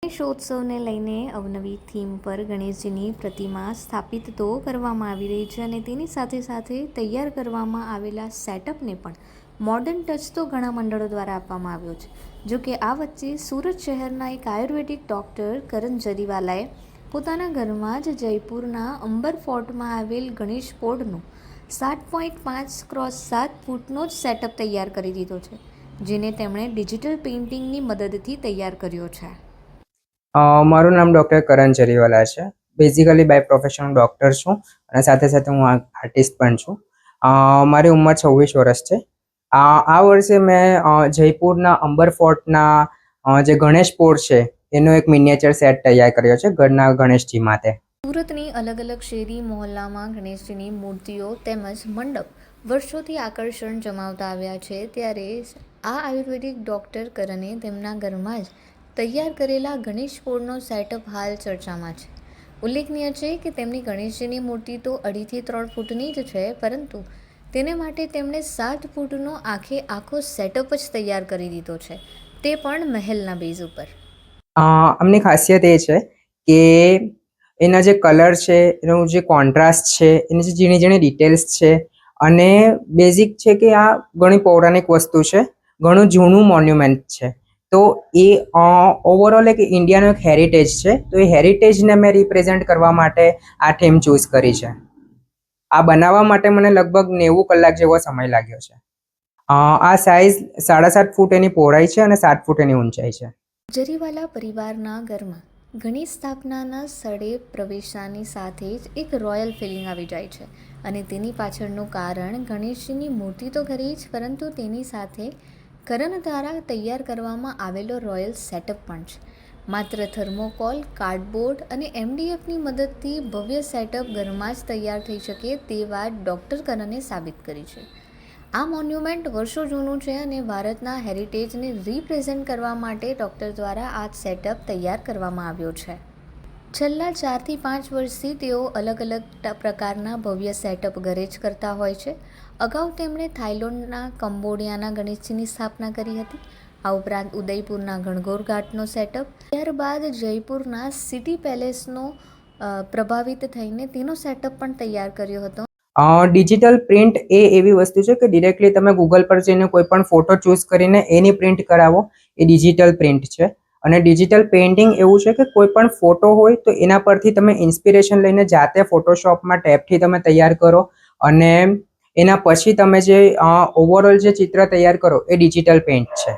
ગણેશોત્સવને લઈને અવનવી થીમ પર ગણેશજીની પ્રતિમા સ્થાપિત તો કરવામાં આવી રહી છે અને તેની સાથે સાથે તૈયાર કરવામાં આવેલા સેટઅપને પણ મોડર્ન ટચ તો ઘણા મંડળો દ્વારા આપવામાં આવ્યો છે. જો કે આ વચ્ચે સુરત શહેરના એક આયુર્વેદિક ડૉક્ટર કરણ જરીવાલાએ પોતાના ઘરમાં જ જયપુરના અંબર ફોર્ટમાં આવેલ ગણેશ પોળનો 7.5x7 ફૂટનો જ સેટઅપ તૈયાર કરી દીધો છે, જેને તેમણે ડિજિટલ પેઇન્ટિંગની મદદથી તૈયાર કર્યો છે. મારું નામ ડૉક્ટર કરણ જરીવાલા છે. બેઝિકલી બાય પ્રોફેશન હું ડૉક્ટર છું અને સાથે સાથે હું આર્ટિસ્ટ પણ છું. મારી ઉંમર 26 વર્ષ છે. આ વર્ષે મેં જયપુરના અંબર ફોર્ટના જે ગણેશ પોળ છે એનો એક મિનિએચર સેટ તૈયાર કર્યો છે ઘરના ગણેશજી માટે. સુરતની અલગ અલગ શેરી મોહલ્લામાં ગણેશજીની મૂર્તિઓ તેમજ મંડપ વર્ષોથી આકર્ષણ જમાવતા આવ્યા છે, ત્યારે આ આયુર્વેદિક ડૉક્ટર કરણે તેમના ઘરમાં જ તૈયાર કરેલા ગણેશ પોળનો સેટઅપ હાલ ચર્ચામાં છે. ઉલ્લેખનીય છે કે તેમની ગણેશજીની મૂર્તિ તો 2.5 થી 3 ફૂટની જ છે, પરંતુ તેને માટે તેમણે 7 ફૂટનો આખો સેટઅપ જ તૈયાર કરી દીધો છે, તે પણ મહેલના બેઝ ઉપર. આમની ખાસિયત એ છે કે એના જે કલર છે, એનું જે કોન્ટ્રાસ્ટ છે, એની જે ઝીણી ઝીણી ડિટેલ્સ છે અને બેઝિક છે કે આ ઘણી પૌરાણિક વસ્તુ છે, ઘણું જૂનું મોન્યુમેન્ટ છે. તો એ ઓવરઓલ એક ઇન્ડિયાનો એક હેરિટેજ છે. તો એ હેરિટેજને મેં રિપ્રેઝેન્ટ કરવા માટે આ થીમ ચૂઝ કરી છે. આ બનાવવા માટે મને લગભગ 90 કલાક જેવો સમય લાગ્યો છે. આ સાઇઝ 7.5 ફૂટ એની પહોળાઈ છે અને 7 ફૂટ એની ઊંચાઈ છે. જરીવાલા પરિવારના ઘરમાં ગણેશ સ્થાપનાના સ્થળે પ્રવેશતાની સાથે જ એક રોયલ ફિલિંગ આવી જાય છે અને તેની પાછળનું કારણ ગણેશજીની મૂર્તિ તો ખરી જ, પરંતુ તેની સાથે કરણ દ્વારા તૈયાર કરવામાં આવેલો રોયલ સેટઅપ પણ છે. માત્ર થર્મોકોલ, કાર્ડબોર્ડ અને MDFની મદદથી ભવ્ય સેટઅપ ઘરમાં જ તૈયાર થઈ શકે તે વાત ડૉક્ટર કરણે સાબિત કરી છે. આ મોન્યુમેન્ટ વર્ષો જૂનું છે અને ભારતના હેરિટેજને રિપ્રેઝેન્ટ કરવા માટે ડૉક્ટર દ્વારા આ સેટઅપ તૈયાર કરવામાં આવ્યો છે. છેલ્લા 4 થી 5 વર્ષથી તેઓ અલગ અલગ પ્રકારના ભવ્ય સેટઅપ ઘરે જ કરતા હોય છે. અગાઉ તેમણે થાઇલેન્ડના કંબોડિયાના ગણેશજીની સ્થાપના કરી હતી. આ ઉપરાંત ઉદયપુરના ગણગોર ઘાટનો સેટઅપ, ત્યારબાદ જયપુરના સિટી પેલેસનો પ્રભાવિત થઈને તેનો સેટઅપ પણ તૈયાર કર્યો હતો. ડિજિટલ પ્રિન્ટ એ એવી વસ્તુ છે કે ડિરેક્ટલી તમે ગૂગલ પર જઈને કોઈ પણ ફોટો ચૂઝ કરીને એની પ્રિન્ટ કરાવો, એ ડિજિટલ પ્રિન્ટ છે. અને ડિજિટલ પેઇન્ટિંગ એવું છે કે કોઈ પણ ફોટો હોય તો એના પરથી તમે ઇન્સ્પિરેશન લઈને જાતે ફોટોશોપમાં ટેબથી તમે તૈયાર કરો અને એના પછી તમે જે ઓવરઓલ જે ચિત્ર તૈયાર કરો એ ડિજિટલ પેઇન્ટ છે.